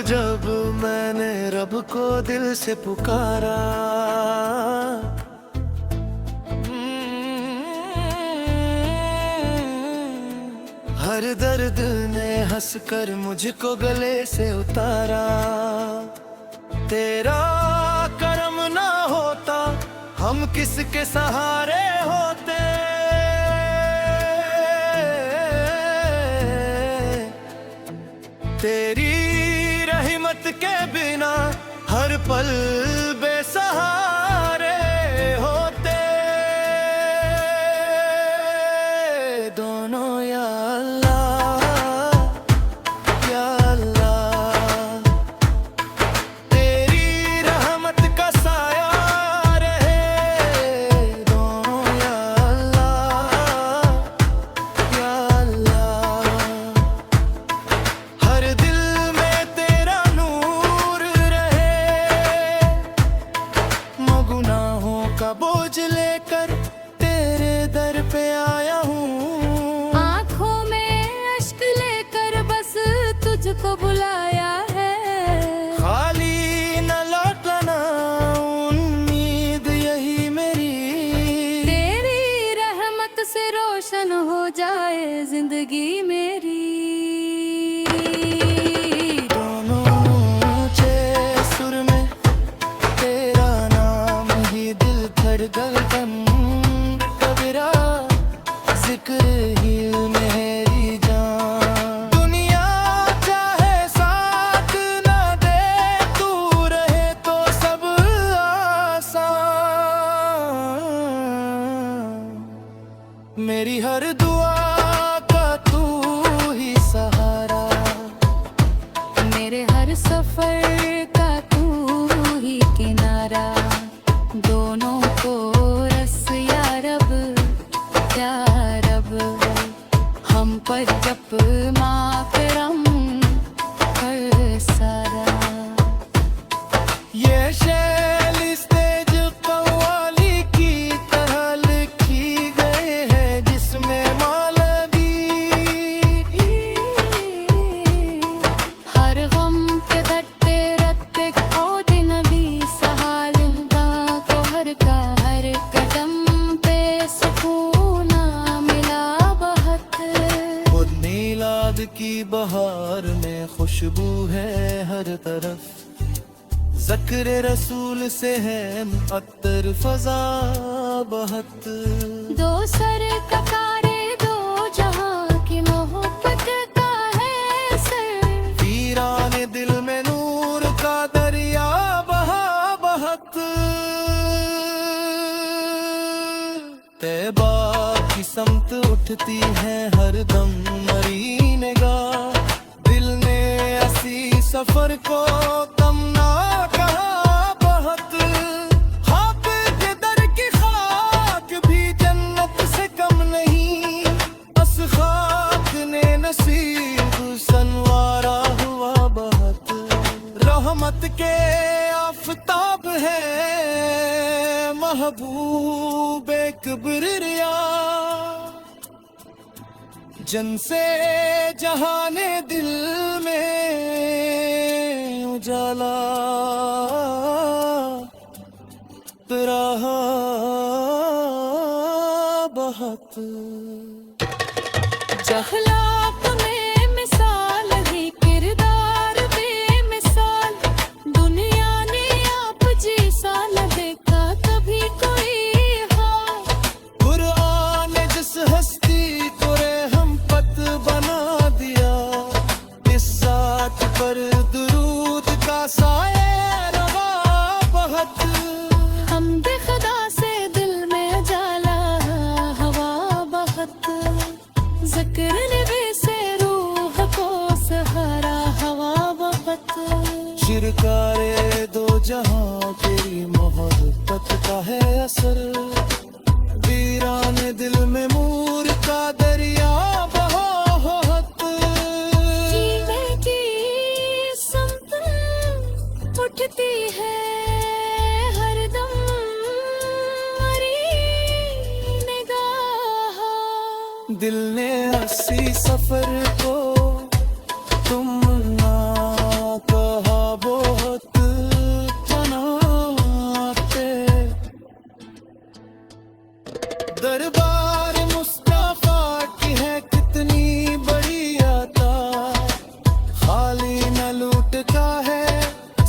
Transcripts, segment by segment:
जब मैंने रब को दिल से पुकारा, हर दर्द ने हंसकर मुझको गले से उतारा। तेरा करम ना होता हम किसके सहारे होते। तेरी रहमत के बिना हर पल बेसहारे होते दोनों। या अल्लाह या अल्लाह, तेरी रहमत का साया रहे दोनों। या अल्लाह या अल्लाह, हर दिल में तेरा नूर रहे। मैं गुनाहों का बोझ लेकर तेरे दर पे आया हूँ। तुझको बुलाया है, खाली न लौटना उम्मीद यही मेरी। तेरी रहमत से रोशन हो जाए जिंदगी मेरी। दोनों ऊंचे सुर में तेरा नाम ही दिल धड़कन, कबीरा जिक्र ही मेरी जान। मेरी हर दुआ का तू ही सहारा, मेरे हर सफर का तू ही किनारा। दोनों को रस या रब हम पर जप माफिरम कर सारा। ये शैल स्तेज कव्वाली की तरह लिखी गई है, जिसमें मौलवी हर गम के धट्टे रत्ते को नबी सहालगा को हर कदम पे सुकून मिला बहुत। खुद मीलाद की बहार में खुशबू है हर तरफ, ज़िक्र रसूल से है अत्तर फजा बहत। दो सर कतारे दो जहां की मोहब्बत का है सर, वीराने दिल में नूर का दरिया बहा बहत। तैबा की समत उठती है हर दम मरी निगाह, दिल ने ऐसी सफर को कम ना कहा बहुत। हाफिज़ के दर की खाक भी जन्नत से कम नहीं, बस खाक ने नसीब संवारा हुआ बहुत। रहमत के आफताब है महबूब किबरिया, जन से जहाने दिल में उजाला रहा बहुत। जहलात में मिसाल ही किरदार बेमिसाल, दुनिया ने आप जैसा न देखा कभी कोई हाल। कुरान ने जिस हस्ती को हम पत बना दिया, इस जात पर दुरूद का साया रवा बहुत। हमद खुदा से दिल में उजाला हवा बहुत, ज़िक्र नबी से रूह को सहारा हवा बहुत। शिरकारे दो जहां तेरी मोहब्बत का है असर, वीराने दिल में मूर का दरिया बहुत। जीने की समत उठती है हरदम मरी निगाह, दिल ने हंसी सफर को तुम ना दरबार मुस्तफा की है कितनी बड़ी अता, खाली न लूटता है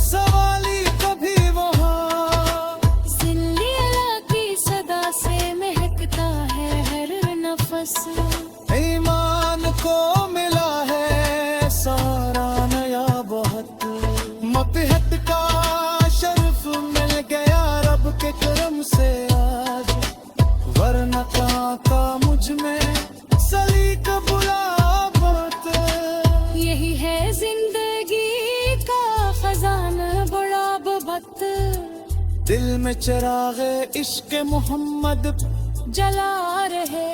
सवाली कभी वहाँ। जिल्ली अला की सदा से महकता है हर नफस, ईमान को मिला है सारा नया बहुत, मतहत का शर्फ मिल गया रब के करम से आज, वरना कहाँ का मुझ में सलीक बुला बहुत। यही है जिंदगी का खजाना बड़ा बबत, दिल में चिरागे इश्क मोहम्मद जला रहे,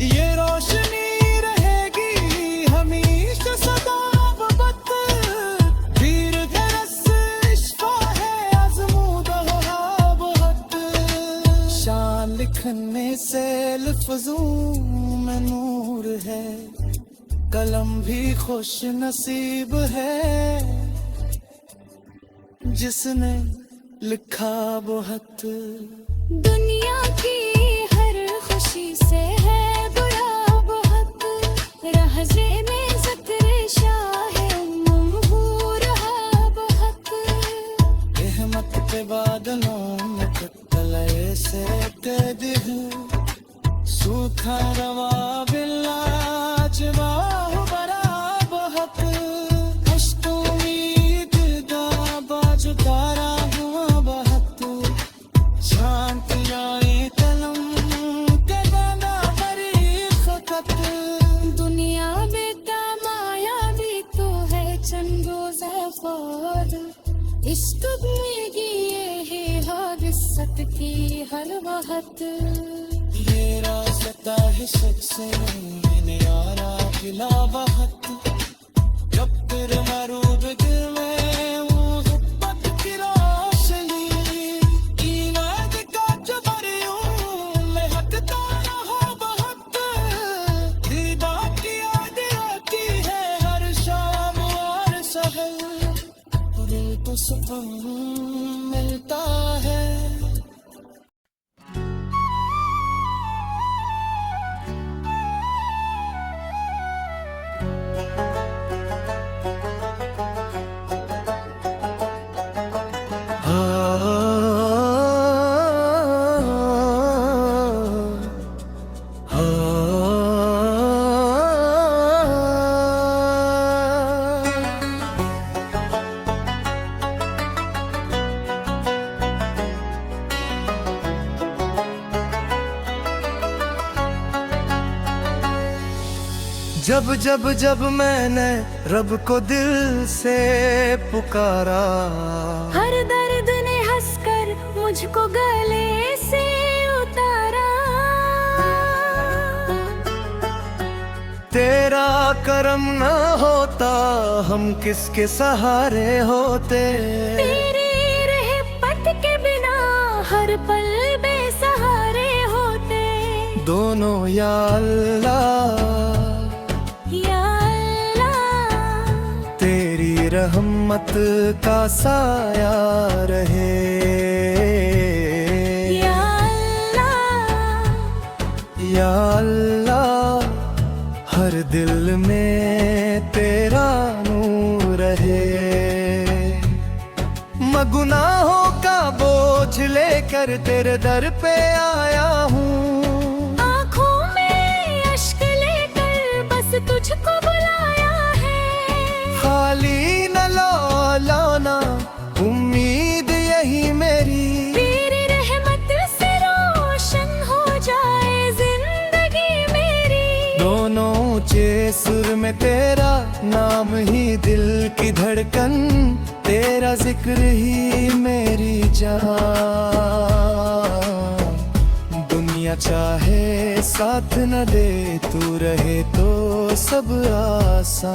ये रोशनी रहेगी हमेशा सदा बबत। वीर घरस इश्क़ है आज़मूदा बहुत, शान लिखने से लफ्ज़ों में नूर है, कलम भी खुश नसीब है जिसने लिखा बहुत। दुनिया की हर खुशी से है बुरा बहुत, रहज़े में ज़िक्र शाह ममहू रहा बहुत। रहमत के बादलों में तले से कैद है, सूखा रवा बिल्लाजवाब बरा बहुत। अश्क उम्मीद दा बाज तारा हुआ बहुत, शांति आए कलम के दाना बरी खकत। दुनिया बेतामाया भी तो है चंद रोज़ा ख्वाब, इश्क में ये है हादिसत की हर वक्त। ये रास्ता है शख्स मैंने यारा खिला बहुत, जब तेरे मरूद दिल में वो हुब्बत की रोशनी, ईमान का जबरियों में हटता रहा बहुत। दीदार की याद आती है हर शाम और सहर, दिल को सुकून मिलता है। जब जब जब मैंने रब को दिल से पुकारा, हर दर्द ने हंसकर मुझको गले से उतारा। तेरा करम न होता हम किसके सहारे होते, तेरे रहमत के बिना हर पल बेसहारे होते। दोनों या अल्लाह या अल्लाह, तेरी रहमत का साया रहे। या अल्लाह, या अल्लाह, हर दिल में तेरा नूर रहे। मैं गुनाहों का बोझ लेकर तेरे दर पे आया हूँ, आँखों में अश्क लेकर बस तुझको बुलाया है। खाली न लौलाना उम्मीद यही मेरी, तेरी रहमत से रोशन हो जाए जिंदगी मेरी। दोनों ऊंचे सुर में तेरा नाम ही दिल की धड़कन, तेरा जिक्र ही मेरी जान। दुनिया चाहे साथ न दे, तू रहे तो सब आसान।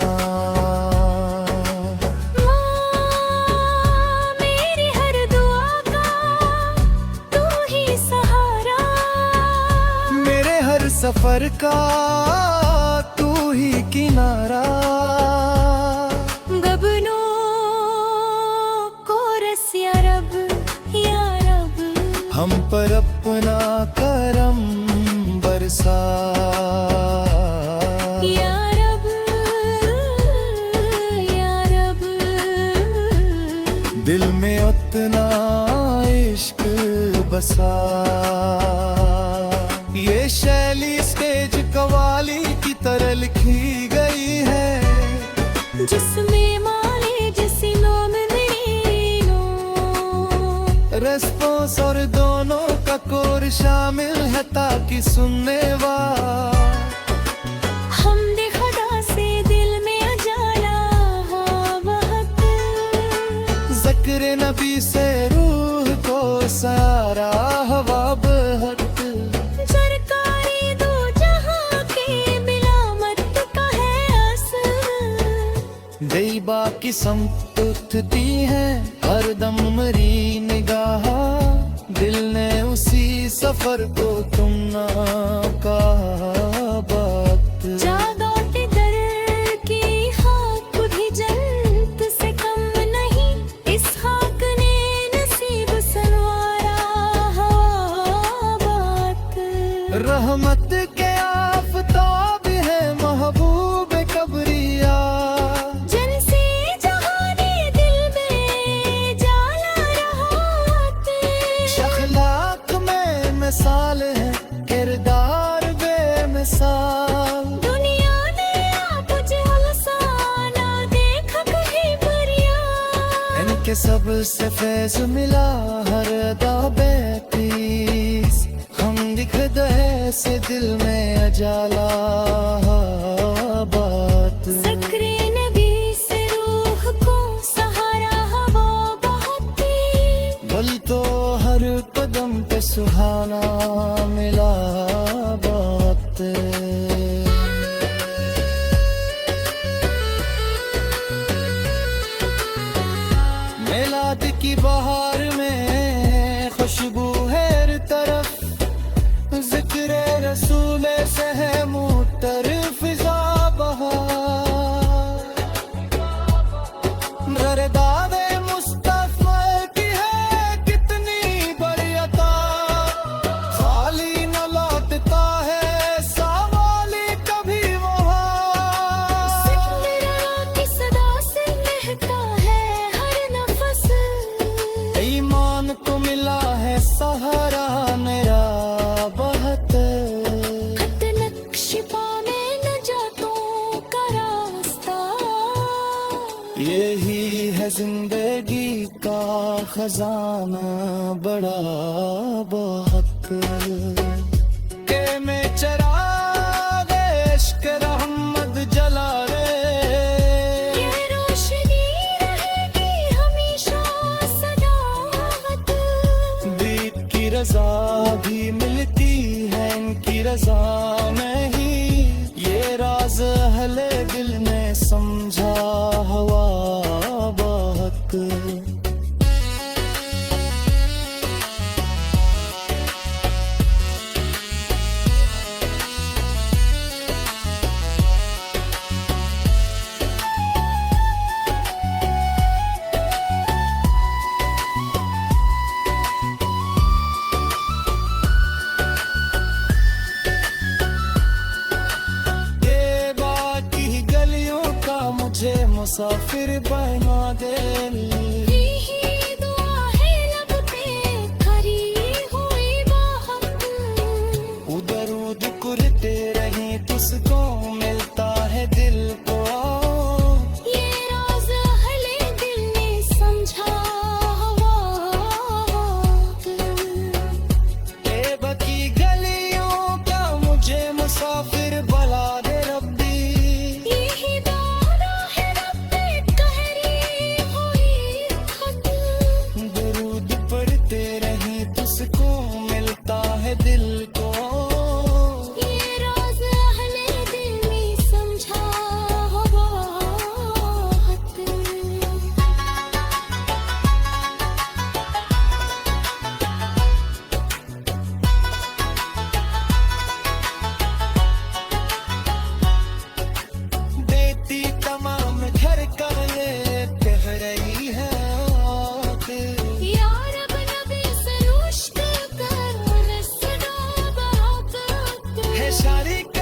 मेरी हर दुआ का तू ही सहारा, मेरे हर सफर का तू ही किनारा। गबनों को रस या रब, या रब। हम पर अपना करम बरसा। या रब, या रब, दिल में उतना इश्क बसा। ये शैली स्टेज कवाली की तरह लिखी गई है, जिसमें माले जैसी नोमनीनो, रेस्पॉन्स और दोनों का कोर शामिल है ताकि सुनने वाला हमदे खुदा से दिल में उजाला हो बहुत। ज़िक्र नबी से रूह को सारा हवा बहत। सरकारी दो जहां के मिलामत का है असर। बेबा की उठती है हर दम मरी निगाह, दिल ने उसी सफर को तुम ना कहा बात। जादौटे दर की खाक भी जन्नत से कम नहीं, इस खाक ने नसीब संवारा हवा बात। रहमत के आफताब है महबूब कबरिया, जिनसे जहाने दिल में जाला रहाते। अखलाक में मिसाल है किरदार बेमिसाल। दुनिया ने आप जलसाना देखा कहीं परिया। इनके सबसे फैज मिला हर अदा बेतीस, हम दिख दहे से दिल में अजाला बात। ज़िक्र नबी से रूह को सहारा हवा बहती। बल तो हर कदम पे सुहाना मिला बात। मिलाद की बहार में खुशबू है हर तरफ, जिक्र रसूल से है मुअत्तर फिजा बहार। ररदादे मुस्तफा की है कितनी बड़ी अता, खाली न लौटता है सवाली कभी वहाँ। सिकंदरा की सदा से महका है हर नफस। ईमान को मिला है सहारा मेरा बहुत। खत नक्शिफा में नजातों का रास्ता। यही है जिंदगी का खजाना बड़ा बहुत। के में चराग इश्क रहमत जला रे, ये रोशनी रहेगी हमेशा सदावत। दीप की रजा भी मिलती है इनकी रजा में ही, ये राज अहले दिल ने समझा हवा बहुत। ये बाकी गलियों का मुझे मुसाफिर बना दे। यही दुआ है लब पे खरी हुई बाहत। उधर उधर कुरते रही तुझको मिलता है दिल को। ये राज अहले दिल ने समझा हवा ये बाकी गलियों का मुझे मुसाफिर बना दे रब्बी। यही दाना है रब पे कहरी हुई खत। दरूद पढ़ते रही तुझको मिलता है दिल को। ये राज अहले दिल ने समझा हवा देती तमाम घर कर ले कह रही है आके। या रब नबी से रुश्क ये शारी